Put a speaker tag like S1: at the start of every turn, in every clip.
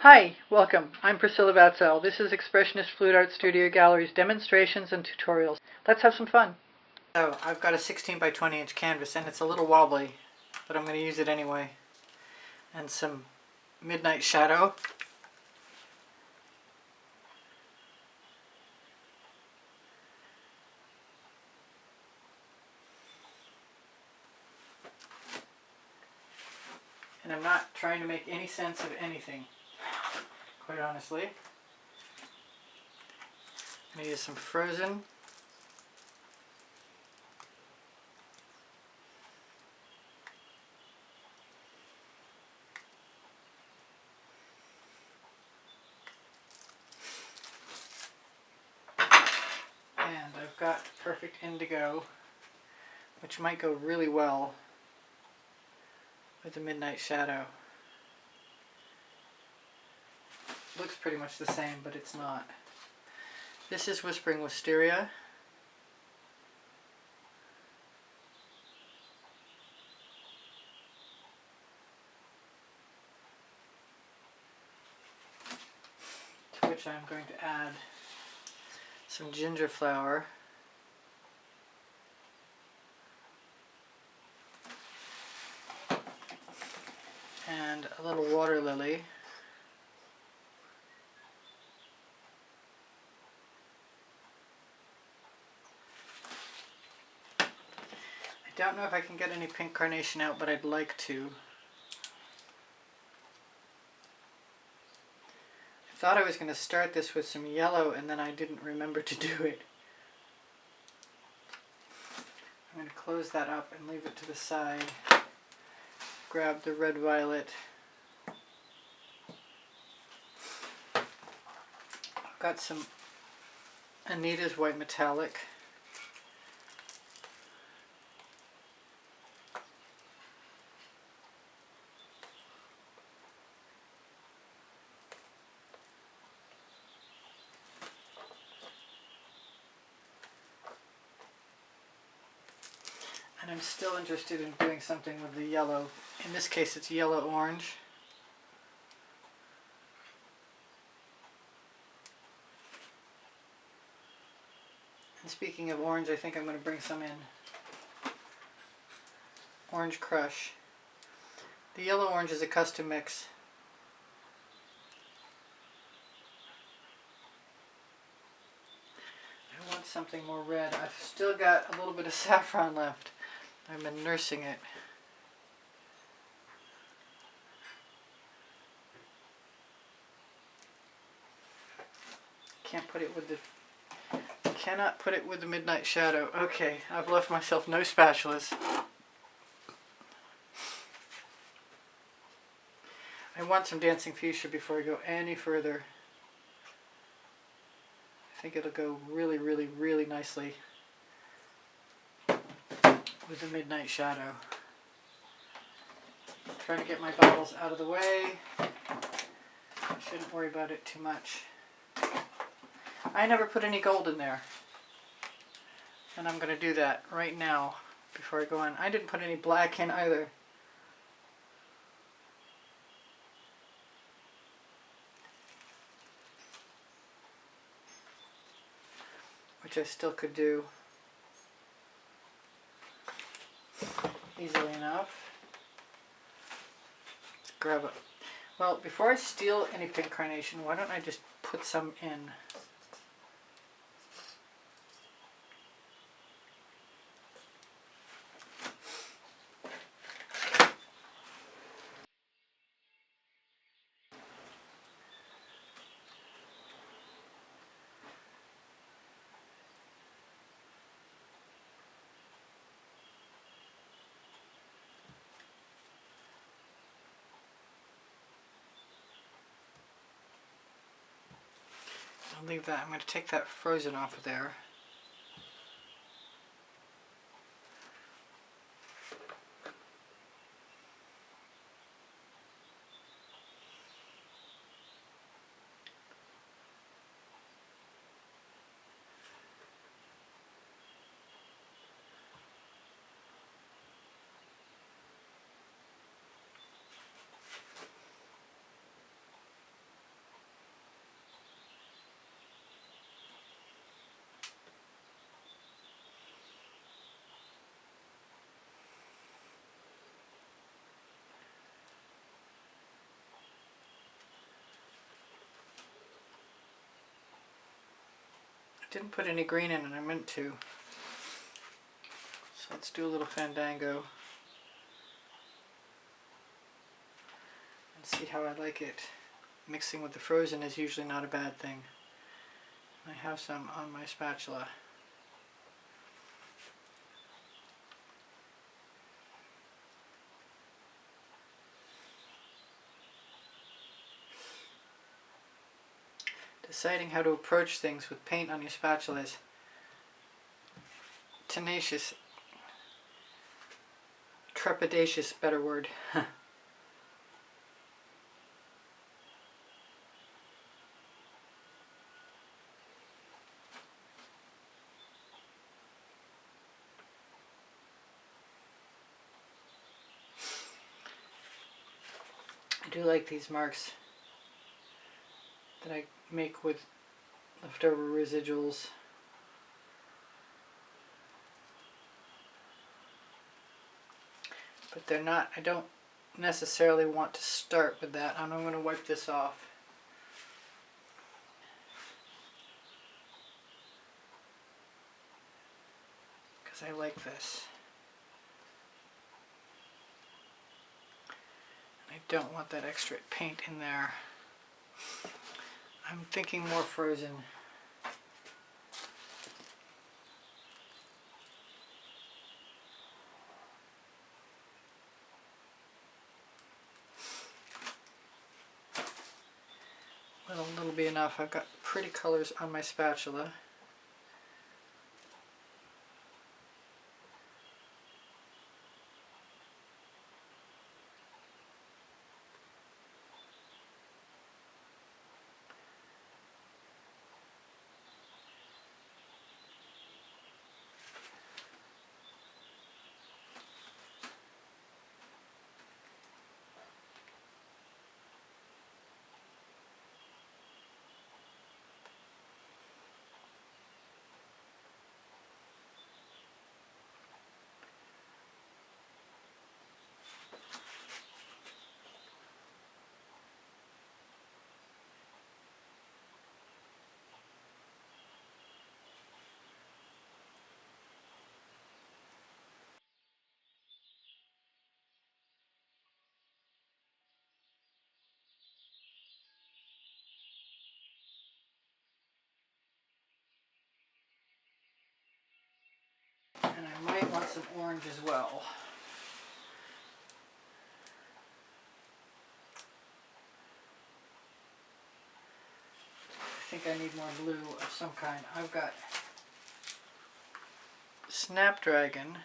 S1: Hi, welcome. I'm Priscilla Batzell. This is Expressionist Fluid Art Studio Gallery's demonstrations and tutorials. Let's have some fun. So I've got a 16 by 20 inch canvas and it's a little wobbly, but I'm going to use it anyway. And some Midnight Shadow. And I'm not trying to make any sense of anything, quite honestly. I'm going to use some Frozen. And I've got Perfect Indigo, which might go really well with the Midnight Shadow. Looks pretty much the same, but it's not. This is Whispering Wisteria. To which I'm going to add some ginger flower. And a little water lily. I don't know if I can get any pink carnation out, but I'd like to. I thought I was going to start this with some yellow and then I didn't remember to do it. I'm going to close that up and leave it to the side. Grab the red violet. I've got some Anita's white metallic. And I'm still interested in doing something with the yellow. In this case it's yellow-orange. And speaking of orange, I think I'm going to bring some in. Orange Crush. The yellow-orange is a custom mix. I want something more red. I've still got a little bit of saffron left. I've been nursing it. Can't put it with the... Cannot put it with the Midnight Shadow. Okay, I've left myself no spatulas. I want some dancing fuchsia before I go any further. I think it'll go really, really, really nicely with the Midnight Shadow. I'm trying to get my bottles out of the way. I shouldn't worry about it too much. I never put any gold in there. And I'm going to do that right now before I go on. I didn't put any black in either. Which I still could do easily enough. Let's grab it. Well, before I steal any pink carnation, why don't I just put some in? I'll leave that. I'm going to take that Frozen off of there. I didn't put any green in and I meant to. So let's do a little fandango and see how I like it. Mixing with the frozen is usually not a bad thing. I have some on my spatula. Deciding how to approach things with paint on your spatula is tenacious, trepidatious, better word. I do like these marks that I make with leftover residuals. But they're not, I don't necessarily want to start with that. I'm going to wipe this off. Because I like this. I don't want that extra paint in there. I'm thinking more frozen. That'll be enough. I've got pretty colors on my spatula. And I might want some orange as well. I think I need more blue of some kind. I've got Snapdragon.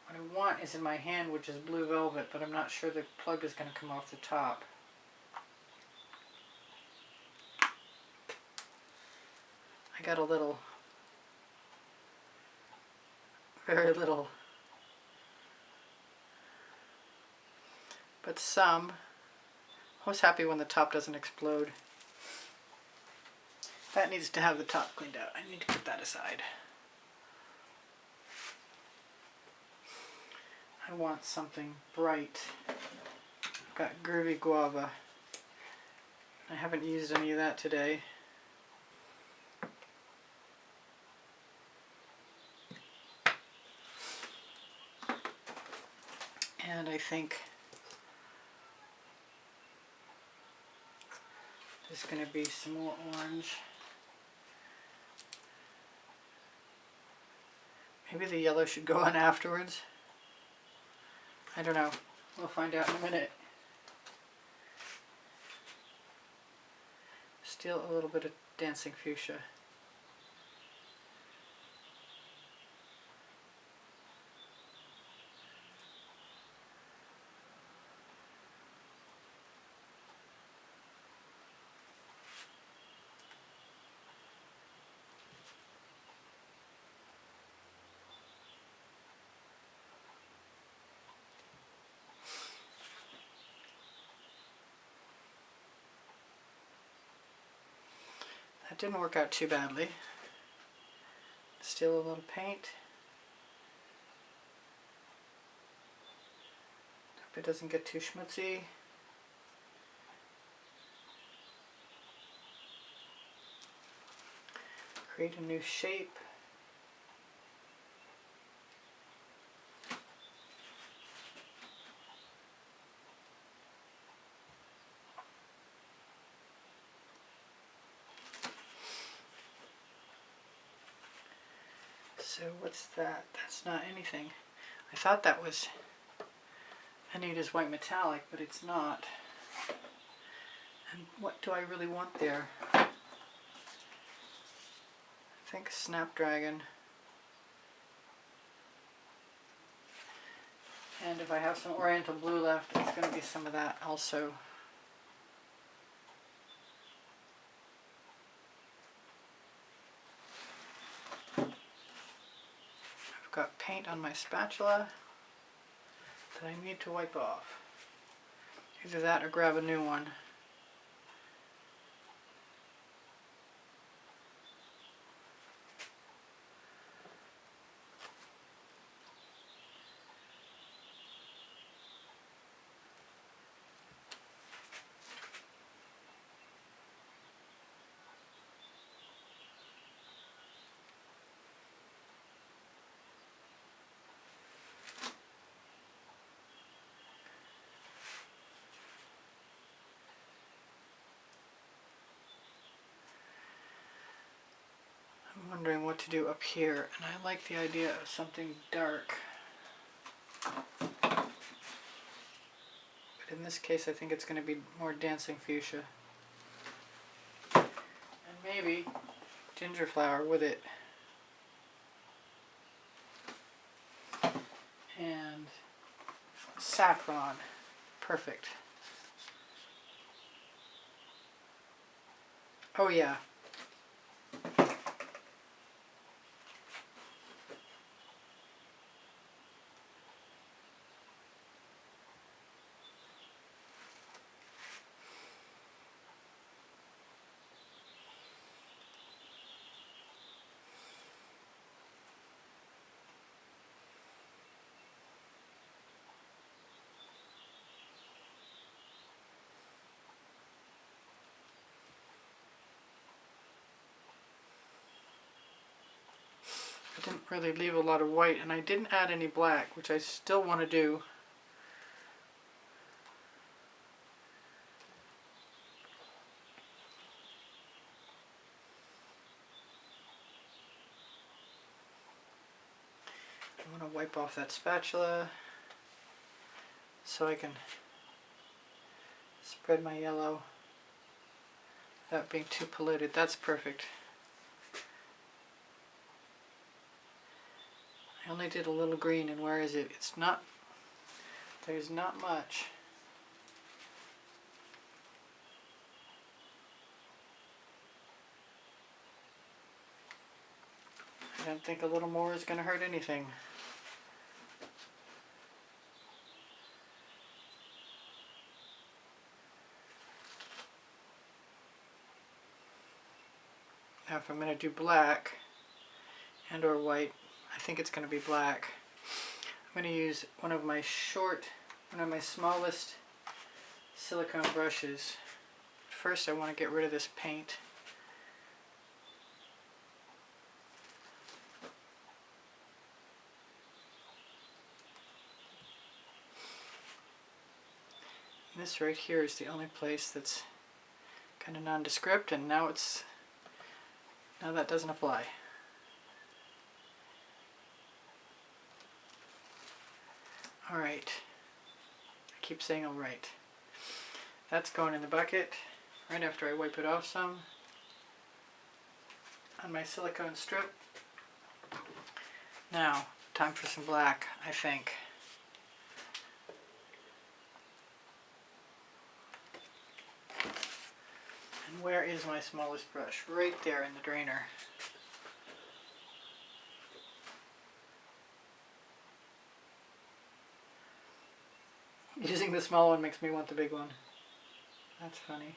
S1: What I want is in my hand, which is blue velvet, but I'm not sure the plug is going to come off the top. I got a little, very little, but some. I was happy when the top doesn't explode. That needs to have the top cleaned out. I need to put that aside. I want something bright. I've got Groovy Guava. I haven't used any of that today. And I think there's going to be some more orange. Maybe the yellow should go on afterwards. I don't know. We'll find out in a minute. Still a little bit of Dancing Fuchsia. That didn't work out too badly. Still a little paint. Hope it doesn't get too schmutzy. create a new shape. So what's that? That's not anything. I thought that was Anita's white metallic, but it's not. And what do I really want there? I think Snapdragon. And if I have some Oriental blue left, it's going to be some of that also. I've got paint on my spatula that I need to wipe off. Either that or grab a new one. I'm wondering what to do up here, and I like the idea of something dark. But in this case, I think it's going to be more dancing fuchsia. And maybe ginger flower with it. And saffron. Perfect. Oh yeah. I didn't really leave a lot of white, and I didn't add any black, which I still want to do. I want to wipe off that spatula so I can spread my yellow without being too polluted. That's perfect. I only did a little green, and where is it? It's not, there's not much. I don't think a little more is going to hurt anything. Now if I'm going to do black and or white, I think it's going to be black. I'm going to use one of my smallest silicone brushes. First I want to get rid of this paint. And this right here is the only place that's kind of nondescript, and now that doesn't apply. Alright. I keep saying alright. That's going in the bucket right after I wipe it off some on my silicone strip. Now, time for some black, I think. And where is my smallest brush? Right there in the drainer. Using the small one makes me want the big one. That's funny.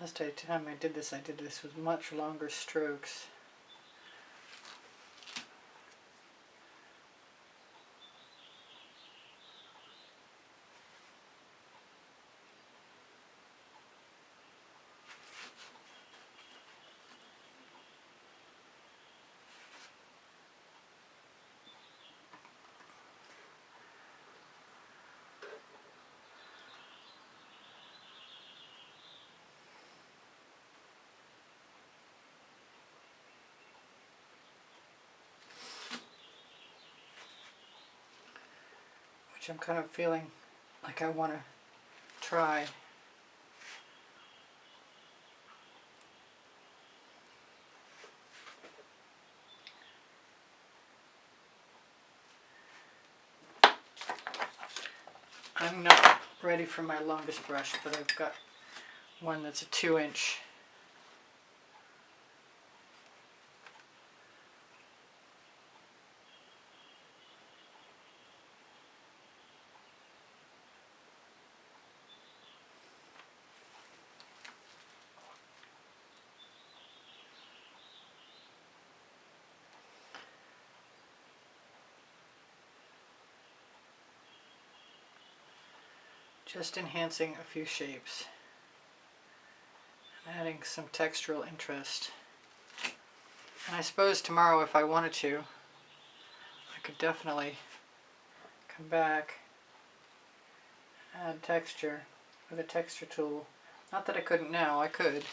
S1: Last time I did this with much longer strokes. Which I'm kind of feeling like I want to try. I'm not ready for my longest brush, but I've got one that's a 2-inch. Just enhancing a few shapes and adding some textural interest. And I suppose tomorrow, if I wanted to, I could definitely come back, add texture with a texture tool. Not that I couldn't now, I could.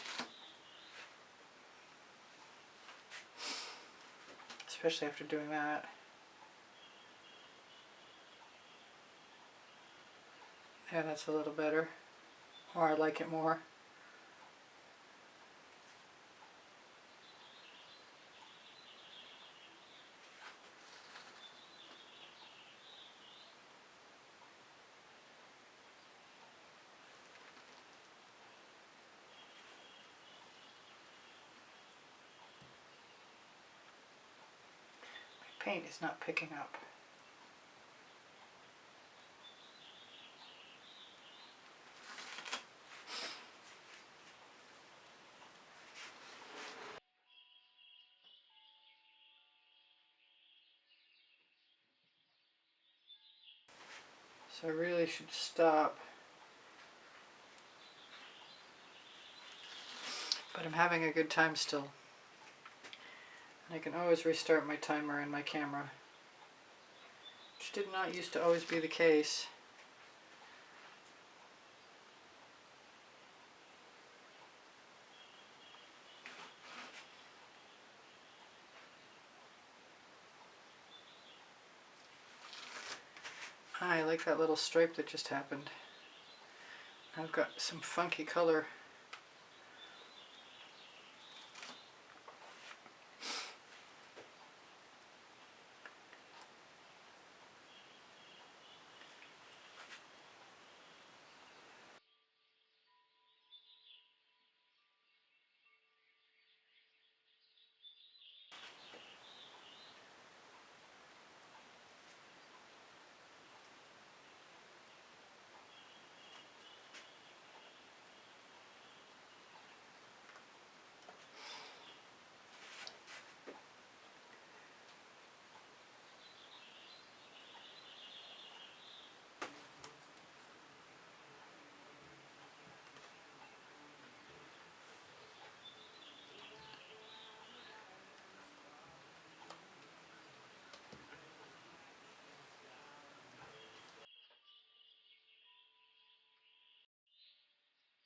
S1: Especially after doing that. Yeah, that's a little better. Or I like it more. My paint is not picking up. So I really should stop. But I'm having a good time still. And I can always restart my timer and my camera, which did not used to always be the case. I like that little stripe that just happened. I've got some funky color.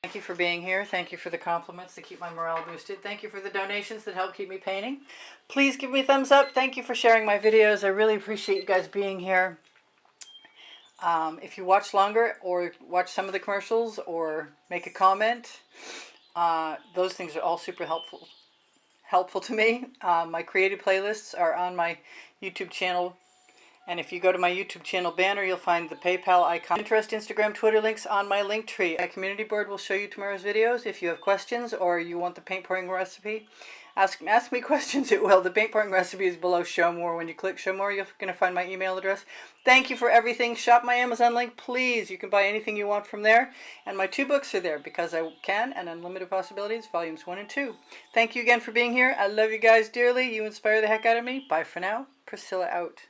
S1: Thank you for being here. Thank you for the compliments that keep my morale boosted. Thank you for the donations that help keep me painting. Please give me a thumbs up. Thank you for sharing my videos. I really appreciate you guys being here. If you watch longer or watch some of the commercials or make a comment, those things are all super helpful to me. My creative playlists are on my YouTube channel. And if you go to my YouTube channel banner, you'll find the PayPal icon. Pinterest, Instagram, Twitter links on my link tree. My community board will show you tomorrow's videos. If you have questions or you want the paint pouring recipe, Ask me questions, it will. The paint pouring recipe is below Show More. When you click Show More, you're going to find my email address. Thank you for everything. Shop my Amazon link, please. You can buy anything you want from there. And my 2 books are there, Because I Can and Unlimited Possibilities, volumes 1 and 2. Thank you again for being here. I love you guys dearly. You inspire the heck out of me. Bye for now. Priscilla out.